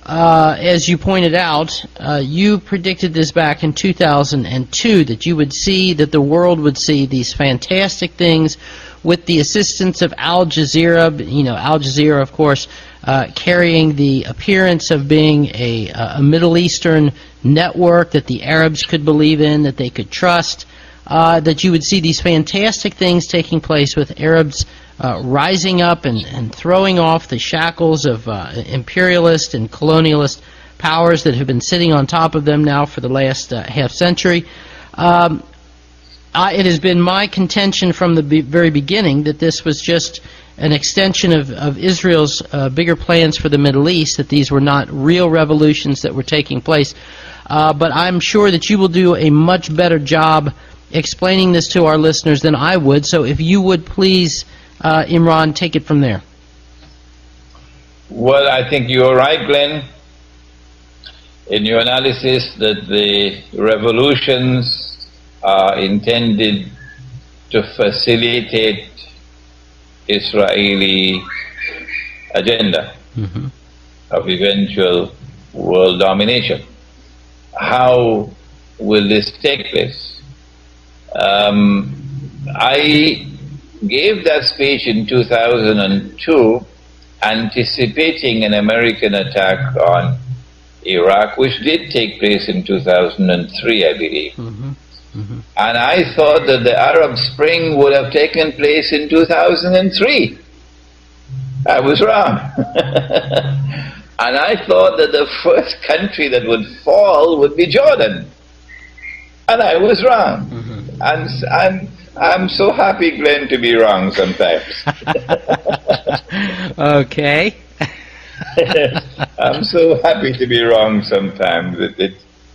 as you pointed out, you predicted this back in 2002, that you would see, that the world would see these fantastic things with the assistance of Al Jazeera. You know, Al Jazeera, of course, carrying the appearance of being a Middle Eastern network that the Arabs could believe in, that they could trust, that you would see these fantastic things taking place with Arabs rising up and throwing off the shackles of imperialist and colonialist powers that have been sitting on top of them now for the last half century. It has been my contention from the very beginning that this was just an extension of Israel's bigger plans for the Middle East, that these were not real revolutions that were taking place. But I'm sure that you will do a much better job explaining this to our listeners than I would. So if you would please, Imran, take it from there. Well, I think you're right, Glenn, in your analysis that the revolutions are intended to facilitate Israeli agenda of eventual world domination. How will this take place? I gave that speech in 2002 anticipating an American attack on Iraq, which did take place in 2003, I believe. And I thought that the Arab Spring would have taken place in 2003. I was wrong. And I thought that the first country that would fall would be Jordan. And I was wrong. And I'm so happy, Glenn, to be wrong sometimes. Okay. I'm so happy to be wrong sometimes.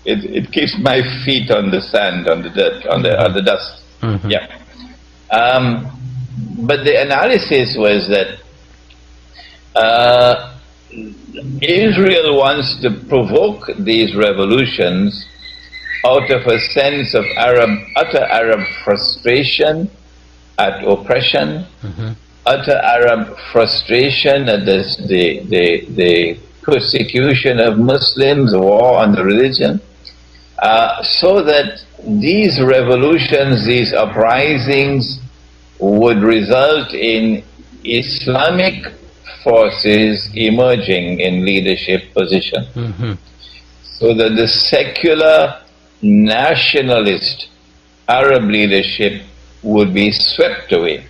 It keeps my feet on the sand, on the dirt, on the dust. Yeah. But the analysis was that Israel wants to provoke these revolutions out of a sense of utter Arab frustration at oppression, utter Arab frustration at the persecution of Muslims, war on the religion, so that these revolutions, these uprisings would result in Islamic forces emerging in leadership position. So that the secular nationalist Arab leadership would be swept away.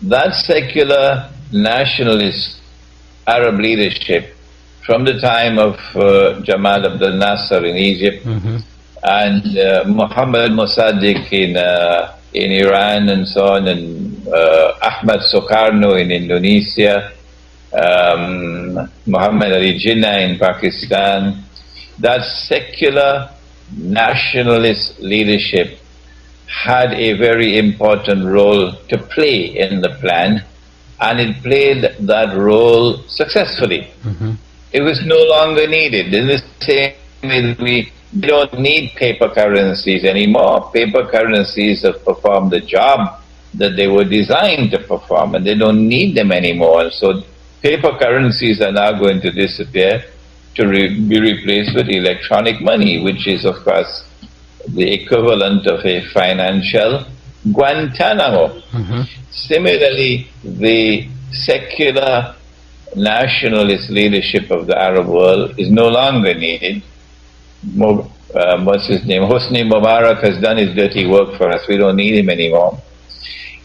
That secular nationalist Arab leadership, from the time of Jamal Abdel Nasser in Egypt and Muhammad Mossadegh in Iran and so on, and Ahmad Sukarno in Indonesia, Muhammad Ali Jinnah in Pakistan, that secular nationalist leadership had a very important role to play in the plan, and it played that role successfully. It was no longer needed. In the same way, we don't need paper currencies anymore. Paper currencies have performed the job that they were designed to perform, and they don't need them anymore. And so paper currencies are now going to disappear to be replaced with electronic money, which is, of course, the equivalent of a financial Guantanamo. Similarly, the secular nationalist leadership of the Arab world is no longer needed. What's his name? Hosni Mubarak has done his dirty work for us. We don't need him anymore.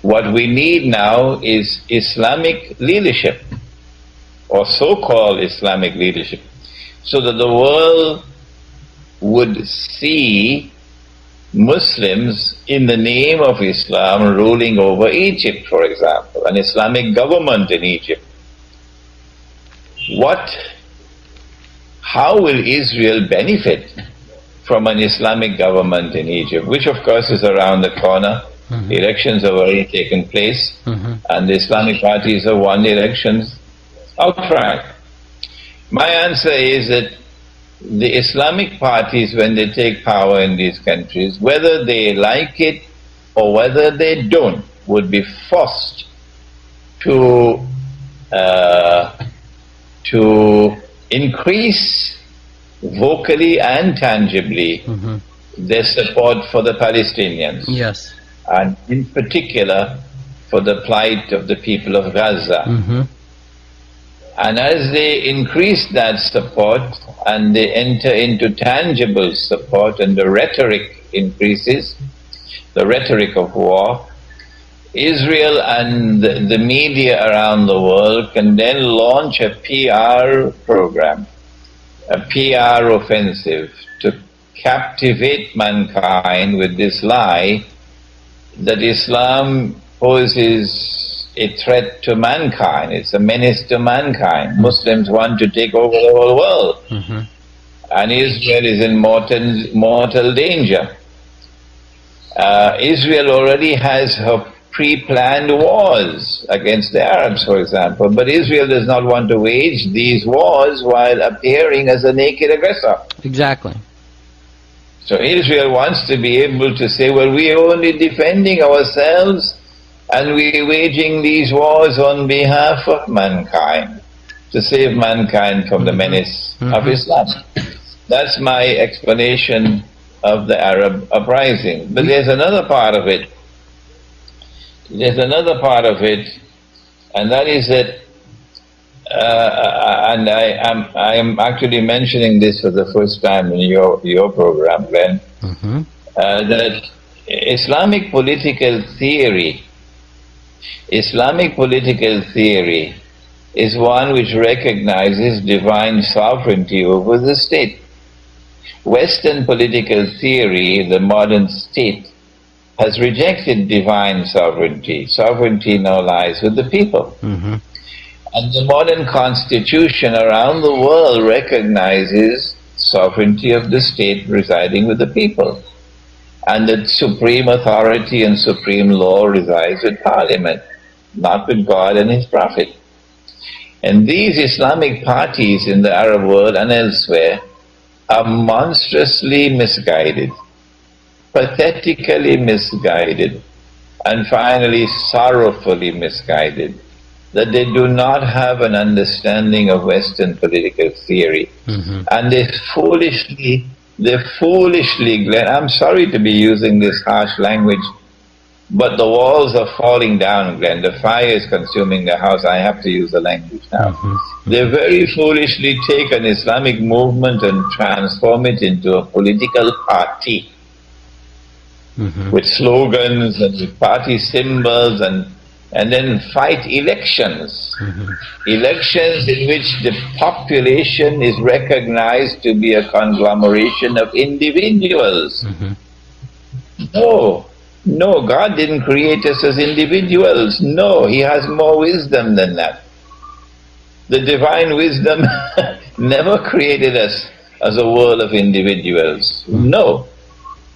What we need now is Islamic leadership, or so-called Islamic leadership, so that the world would see Muslims in the name of Islam ruling over Egypt, for example, an Islamic government in Egypt. How will Israel benefit from an Islamic government in Egypt, which of course is around the corner? Elections have already taken place, and the Islamic parties have won the elections outright. My answer is that the Islamic parties, when they take power in these countries, whether they like it or whether they don't, would be forced to increase vocally and tangibly their support for the Palestinians. Yes. And in particular for the plight of the people of Gaza. And as they increase that support and they enter into tangible support and the rhetoric increases, the rhetoric of war, Israel and the media around the world can then launch a PR program, a PR offensive to captivate mankind with this lie that Islam poses a threat to mankind. It's a menace to mankind. Muslims want to take over the whole world. And Israel is in mortal danger. Israel already has her pre-planned wars against the Arabs, for example, but Israel does not want to wage these wars while appearing as a naked aggressor. Exactly. So Israel wants to be able to say, well, we are only defending ourselves and we are waging these wars on behalf of mankind, to save mankind from the menace of Islam. That's my explanation of the Arab uprising. But there's another part of it. There's another part of it, and that is that, and I am actually mentioning this for the first time in your program, Glenn, that Islamic political theory is one which recognizes divine sovereignty over the state. Western political theory, the modern state, has rejected divine sovereignty. Sovereignty now lies with the people. And the modern constitution around the world recognizes sovereignty of the state residing with the people. And that supreme authority and supreme law resides with Parliament, not with God and His Prophet. And these Islamic parties in the Arab world and elsewhere are monstrously misguided, pathetically misguided, and finally sorrowfully misguided, that they do not have an understanding of Western political theory. And they foolishly, Glenn, I'm sorry to be using this harsh language, but the walls are falling down, Glenn. The fire is consuming the house. I have to use the language now. They very foolishly take an Islamic movement and transform it into a political party. With slogans and with party symbols, and then fight elections. Elections in which the population is recognized to be a conglomeration of individuals. No, God didn't create us as individuals. No, He has more wisdom than that. The divine wisdom never created us as a world of individuals. No.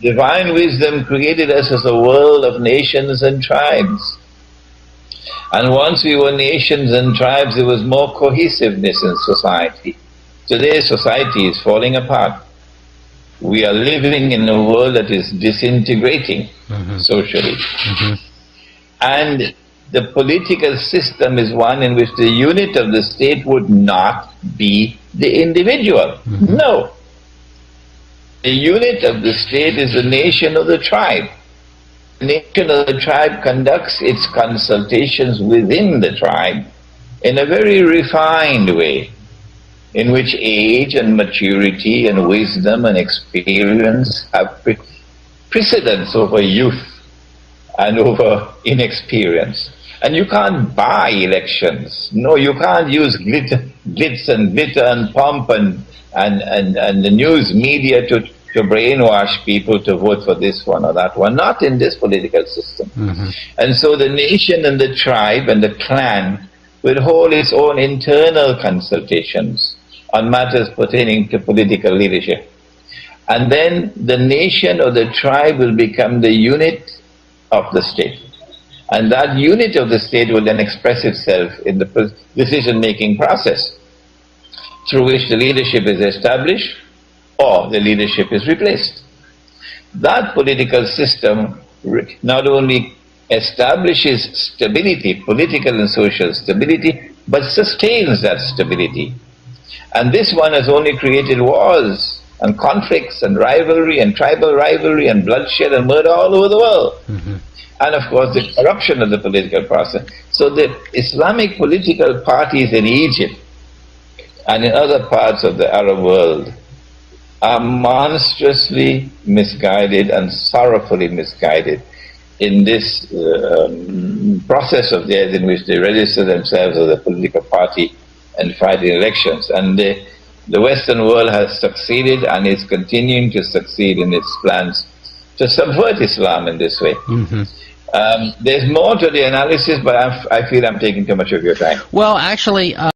Divine wisdom created us as a world of nations and tribes. And once we were nations and tribes, there was more cohesiveness in society. Today, society is falling apart. We are living in a world that is disintegrating socially. And the political system is one in which the unit of the state would not be the individual. No. The unit of the state is the nation of the tribe. The nation of the tribe conducts its consultations within the tribe in a very refined way, in which age and maturity and wisdom and experience have precedence over youth and over inexperience. And you can't buy elections. No, you can't use glitz and glitter and pomp and the news media to brainwash people to vote for this one or that one. Not in this political system. And so the nation and the tribe and the clan will hold its own internal consultations on matters pertaining to political leadership. And then the nation or the tribe will become the unit of the state. And that unit of the state will then express itself in the decision-making process, through which the leadership is established or the leadership is replaced. That political system not only establishes stability, political and social stability, but sustains that stability. And this one has only created wars and conflicts and rivalry and tribal rivalry and bloodshed and murder all over the world. And of course the corruption of the political process. So the Islamic political parties in Egypt and in other parts of the Arab world are monstrously misguided and sorrowfully misguided in this process of theirs in which they register themselves as a political party and fight in elections. And the Western world has succeeded and is continuing to succeed in its plans to subvert Islam in this way. There's more to the analysis, but I feel I'm taking too much of your time. Well, actually,